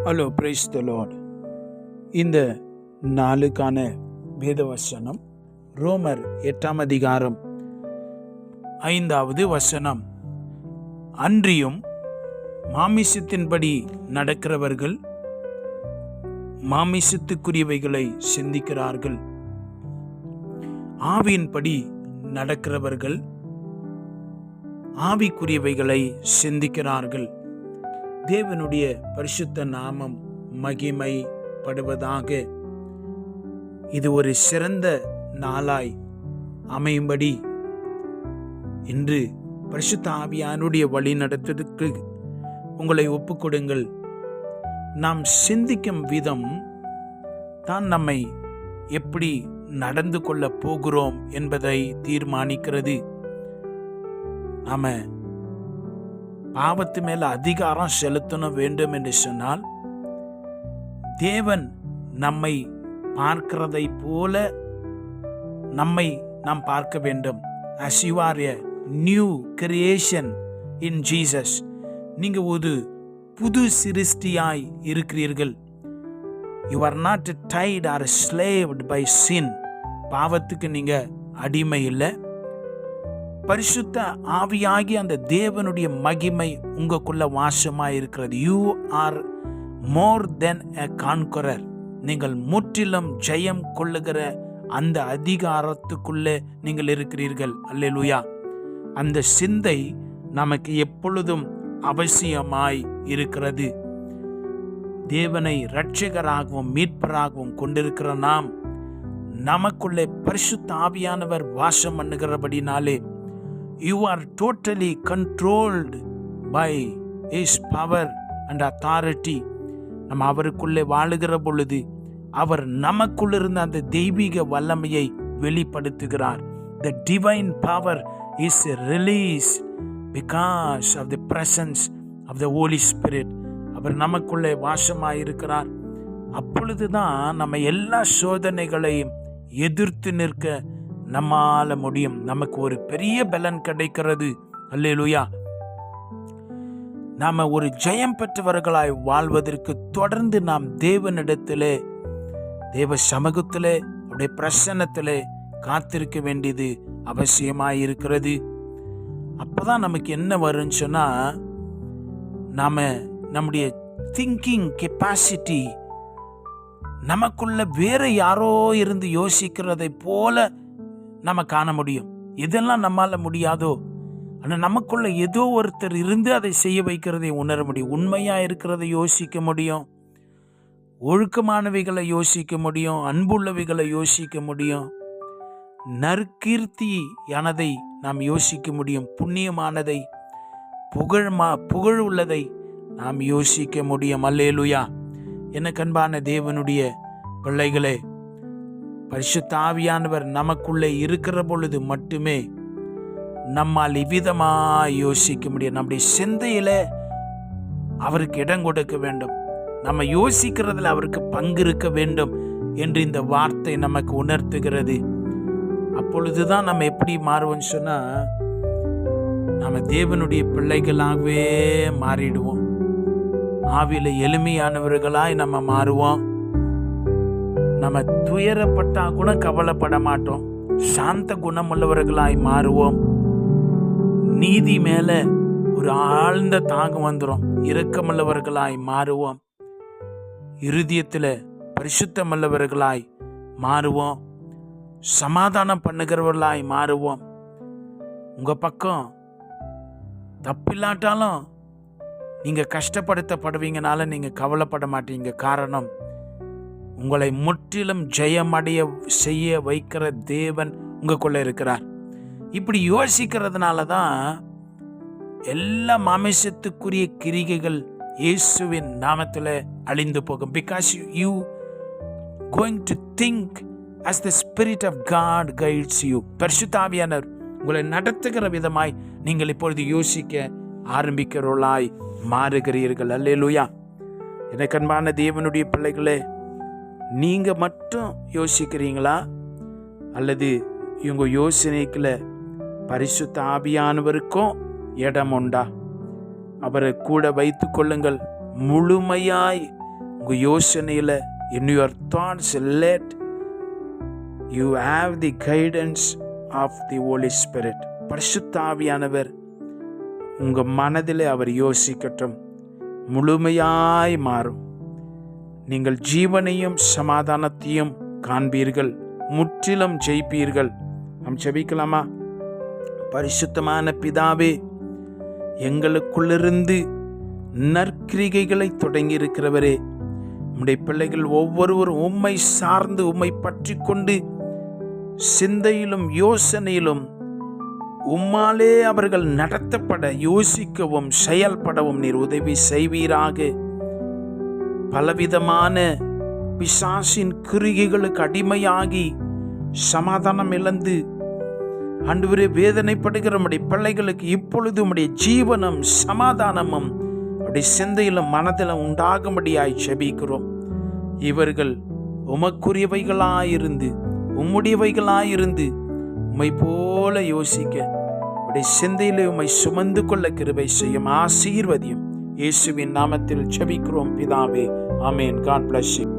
Hello, praise the Lord. இந்த நாளுக்கான வேதவசனம் ரோமர் 8 அதிகாரம் 5வது வசனம். அன்றியும் மாமிசத்தின்படி நடக்கிறவர்கள் மாமிசத்துக்குரியவைகளை சிந்திக்கிறார்கள், ஆவியின்படி நடக்கிறவர்கள் ஆவிக்குரியவைகளை சிந்திக்கிறார்கள். தேவனுடைய பரிசுத்த நாமம் மகிமைப்படுவதாக. இது ஒரு சிறந்த நாளாய் அமையும்படி இன்று பரிசுத்த ஆவியானுடைய வழி நடத்துவதற்கு உங்களை ஒப்புக்கொடுங்கள். நாம் சிந்திக்கும் விதம் தான் நம்மை எப்படி நடந்து கொள்ள போகிறோம் என்பதை தீர்மானிக்கிறது. நாம பாவத்து மேல அதிகாரம் செலுத்த வேண்டும் என்று சொன்னால், தேவன் நம்மை பார்க்கிறதை போல நம்மை நாம் பார்க்க வேண்டும். As you are a new creation in Jesus, நீங்க ஒரு புது சிருஷ்டியாய் இருக்கிறீர்கள். You are not tied or slaved by sin. பாவத்துக்கு நீங்க அடிமை இல்லை. பரிசுத்த ஆவியாகி அந்த தேவனுடைய மகிமை உங்களுக்குள்ள வாசமாய் இருக்கிறது. You are more then a conqueror. நீங்கள் முற்றிலும் ஜெயம் கொள்ளுகிற அந்த அதிகாரத்துக்குள்ளே நீங்கள் இருக்கிறீர்கள். அல்லேலூயா. அந்த சிந்தை நமக்கு எப்பொழுதும் அவசியமாய் இருக்கிறது. தேவனை இரட்சகராகவும் மீட்பராகவும் கொண்டிருக்கிற நாம், நமக்குள்ளே பரிசுத்த ஆவியானவர் வாசம் பண்ணுகிறபடினாலே, you are totally controlled by his power and authority. நம்ம அவருக்குள்ளே வாழுகிற பொழுது அவர் நமக்குள்ள இருந்த அந்த தெய்வீக வல்லமையை வெளிப்படுத்துகிறார். The divine power is released because of the presence of the Holy Spirit. அவர் நமக்குள்ளே வாசமாயிருக்கிறார். அப்பொழுதுதான் நம்ம எல்லா சோதனைகளையும் எதிர்த்து நிற்க நம்மால முடியும். நமக்கு ஒரு பெரிய பலன் கிடைக்கிறது. அல்லேலூயா. நாம ஒரு ஜெயம் பெற்றவர்களாய் வாழ்வதற்கு தொடர்ந்து நாம் தேவனிடத்திலே, தேவ சமூகத்திலே, அவருடைய பிரசன்னத்திலே காத்திருக்க வேண்டியது அவசியமாயிருக்கிறது. அப்பதான் நமக்கு என்ன வரும்னு சொன்னா, நாம நம்முடைய திங்கிங் கெப்பாசிட்டி நமக்குள்ள வேற யாரோ இருந்து யோசிக்கிறதை போல நம்ம காண முடியும். இதெல்லாம் நம்மால முடியாதோ, ஆனால் நமக்குள்ள ஏதோ ஒருத்தர் இருந்து அதை செய்ய வைக்கிறதை உணர முடியும். உண்மையா இருக்கிறதை யோசிக்க முடியும், ஒழுக்கமானவைகளை யோசிக்க முடியும், அன்புள்ளவைகளை யோசிக்க முடியும், நற்கீர்த்தியானதை நாம் யோசிக்க முடியும், புண்ணியமானதை, புகழ் உள்ளதை நாம் யோசிக்க முடியும். அல்லேலூயா. எனக்கு அன்பான தேவனுடைய பிள்ளைகளே, பரிசுத்த ஆவியானவர் நமக்குள்ளே இருக்கிற பொழுது மட்டுமே நம்மால் இவ்விதமாய் யோசிக்க முடியும். நம்முடைய சிந்தையில அவருக்கு இடம் கொடுக்க வேண்டும். நம்ம யோசிக்கிறதுல அவருக்கு பங்கு இருக்க வேண்டும் என்று இந்த வார்த்தை நமக்கு உணர்த்துகிறது. அப்பொழுதுதான் நம்ம எப்படி மாறுவோம்னு சொன்னா, நம்ம தேவனுடைய பிள்ளைகளாகவே மாறிடுவோம். ஆவியில எளிமையானவர்களாய் நம்ம மாறுவோம். நம்ம துயரப்பட்டா கூட கவலைப்பட மாட்டோம். சாந்த குணமுள்ளவர்களாய் மாறுவோம். நீதி மேல ஒரு ஆழ்ந்த தாகம் வந்துடும். இரக்கமுள்ளவர்களாய் மாறுவோம். இருதயத்துல பரிசுத்தமுள்ளவர்களாய் மாறுவோம். சமாதானம் பண்ணுகிறவர்களாய் மாறுவோம். உங்க பக்கம் தப்பில்லாட்டாலும் நீங்க கஷ்டப்படுத்தப்படுவீங்கனால நீங்க கவலைப்பட மாட்டீங்க. காரணம், உங்களை முற்றிலும் ஜெயமடைய செய்ய வைக்கிற தேவன் உங்களுக்குள்ள இருக்கிறார். இப்படி யோசிக்கிறதுனால தான் எல்லா மாமிசத்துக்குரிய கிரிகைகள் இயேசுவின் நாமத்தில் அழிந்து போகும். Because you going to think as the Spirit of God guides you. பரிசுத்த ஆவியானவர் உங்களை நடத்துகிற விதமாய் நீங்கள் இப்பொழுது யோசிக்க ஆரம்பிக்கிறவர்களாய் மாறுகிறீர்கள். அல்லேலூயா. எனக்கு அன்பான தேவனுடைய பிள்ளைகளே, நீங்க மட்டும் யோசிக்கிறீங்களா, அல்லது இவங்க யோசனைக்குள்ள பரிசுத்த ஆவியானவருக்கும் இடம் உண்டா? அவரை கூட வைத்து கொள்ளுங்கள். முழுமையாய் உங்க யோசனையில in your thoughts let you have the guidance of the Holy Spirit. பரிசுத்த ஆவியானவர் உங்க மனதிலே அவர் யோசிக்கட்டும், முழுமையாய் மாறும். நீங்கள் ஜீவனையும் சமாதானத்தையும் காண்பீர்கள், முற்றிலும் ஜெயிப்பீர்கள். நாம் ஜெபிக்கலாமா? பரிசுத்தமான பிதாவே, எங்களுக்குள்ளிருந்து நற்கிரிகைகளை தொடங்கி இருக்கிறவரே, உம்முடைய பிள்ளைகள் ஒவ்வொருவரும் உம்மை சார்ந்து உம்மை பற்றி கொண்டு சிந்தையிலும் யோசனையிலும் உம்மாலே அவர்கள் நடத்தப்பட யோசிக்கவும் செயல்படவும் நீர் உதவி செய்வீராக. பலவிதமான பிசாசின் கிரிகைகளுக்கு அடிமையாகி சமாதானம் இழந்து ஆண்டவரே வேதனைப்படுகிற உம்முடைய பிள்ளைகளுக்கு இப்பொழுது உம்முடைய ஜீவனும் சமாதானமும் அப்படி சிந்தையிலும் மனதிலும் உண்டாகும்படியாய் ஜெபிக்கிறோம். இவர்கள் உமக்குரியவைகளாயிருந்து உம்முடையவைகளாயிருந்து உம்மை போல யோசிக்க அப்படி சிந்தையிலே உம்மை சுமந்து கொள்ள கிருபை செய்யும். ஆசீர்வதியும். இயேசுவின் நாமத்தில் ஜெபிக்கிறோம் பிதாவே. ஆமென். God bless you.